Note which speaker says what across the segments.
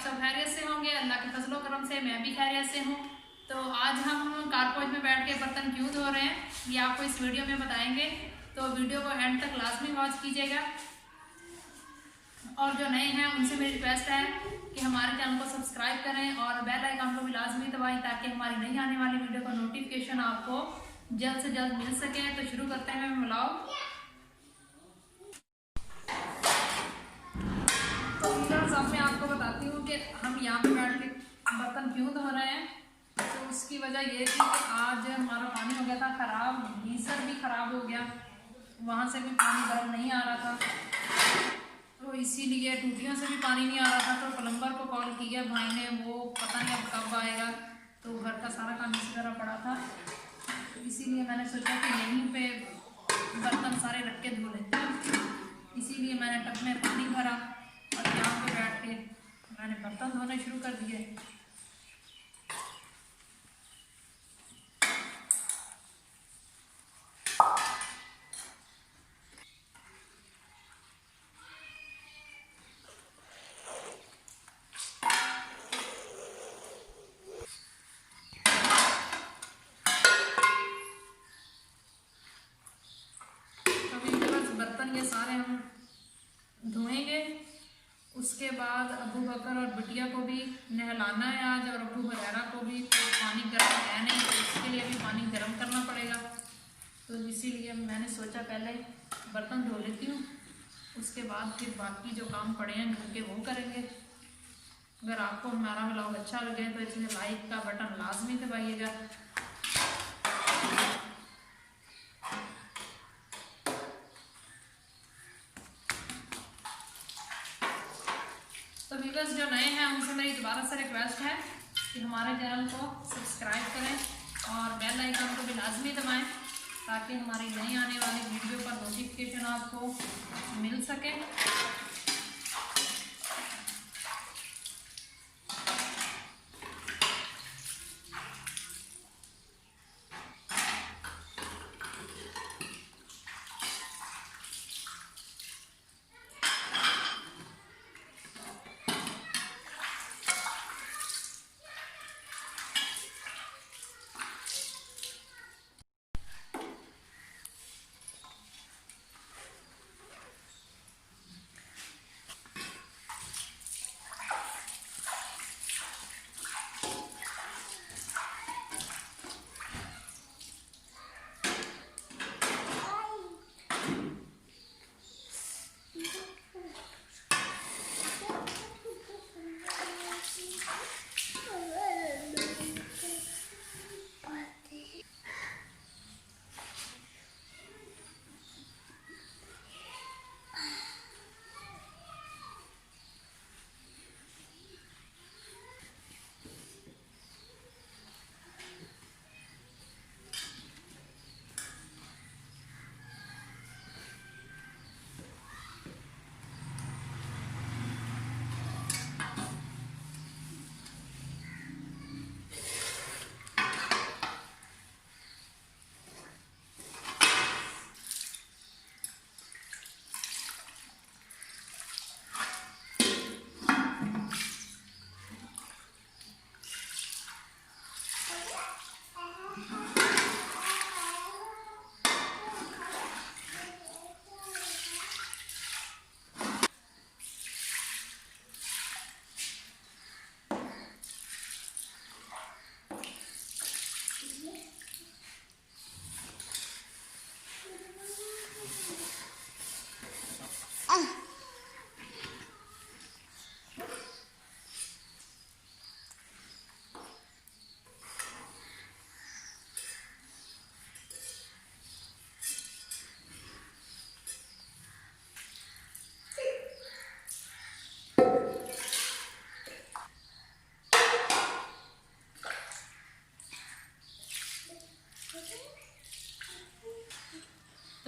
Speaker 1: सब खैरियत से होंगे। अल्लाह के फजलो करम से मैं भी खैरियत से हूँ। तो आज हम कारपोच में बैठ के बर्तन क्यों धो रहे हैं ये आपको इस वीडियो में बताएंगे, तो वीडियो को एंड तक लाजमी वॉच कीजिएगा। और जो नए हैं उनसे मेरी रिक्वेस्ट है कि हमारे चैनल को सब्सक्राइब करें और बेल आइकन को भी लाजमी दबाएं ताकि हमारी नई आने वाली वीडियो का नोटिफिकेशन आपको जल्द से जल्द मिल सके। तो शुरू करते हैं व्लॉग। तो अब मैं आपको बताती हूँ कि हम यहाँ पे बैठ के बर्तन क्यों धो रहे हैं। तो उसकी वजह ये थी कि आज हमारा पानी हो गया था ख़राब, गीज़र भी ख़राब हो गया, वहाँ से भी पानी गर्म नहीं आ रहा था, तो इसीलिए टूटियों से भी पानी नहीं आ रहा था। तो प्लम्बर को कॉल किया भाई ने, वो पता नहीं अब कब आएगा, तो घर का सारा काम इसी तरह पड़ा था। तो इसीलिए मैंने सोचा कि यहीं पे बर्तन सारे रख के धो लेते हैं। इसीलिए मैंने टब में पानी भरा और यहाँ पे बैठ के मैंने बर्तन धोने शुरू कर दिए। बर्तन ये सारे हम धोएंगे। उसके बाद अबू बकर और बिटिया को भी नहलाना है आज, और अबू हुरैरा को भी। तो पानी गर्म है नहीं, तो इसके लिए भी पानी गर्म करना पड़ेगा। तो इसीलिए मैंने सोचा पहले बर्तन धो लेती हूँ, उसके बाद फिर बाकी जो काम पड़े हैं घर के वो करेंगे। अगर आपको हमारा व्लॉग अच्छा लगे तो इसमें लाइक का बटन लाजमी दबाइएगा। तो व्यूअर्स जो नए हैं उनसे मेरी दोबारा से रिक्वेस्ट है कि हमारे चैनल को सब्सक्राइब करें और बेल आइकन को भी लाजमी दबाएं ताकि हमारी नई आने वाली वीडियो का नोटिफिकेशन आपको मिल सके।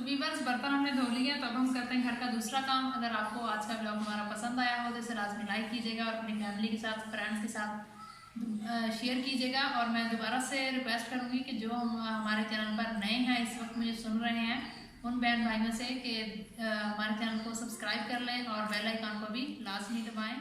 Speaker 1: व्यूअर्स बर्तन हमने धो लिया, तो अब हम करते हैं घर का दूसरा काम। अगर आपको आज का ब्लॉग हमारा पसंद आया हो तो इसे लाजमी लाइक कीजिएगा और अपनी फैमिली के साथ, फ्रेंड्स के साथ शेयर कीजिएगा। और मैं दोबारा से रिक्वेस्ट करूँगी कि जो हमारे चैनल पर नए हैं, इस वक्त मुझे सुन रहे हैं, उन बहन भाइयों से कि हमारे चैनल को सब्सक्राइब कर लें और बेल आइकन को भी लाजमी दबाएँ।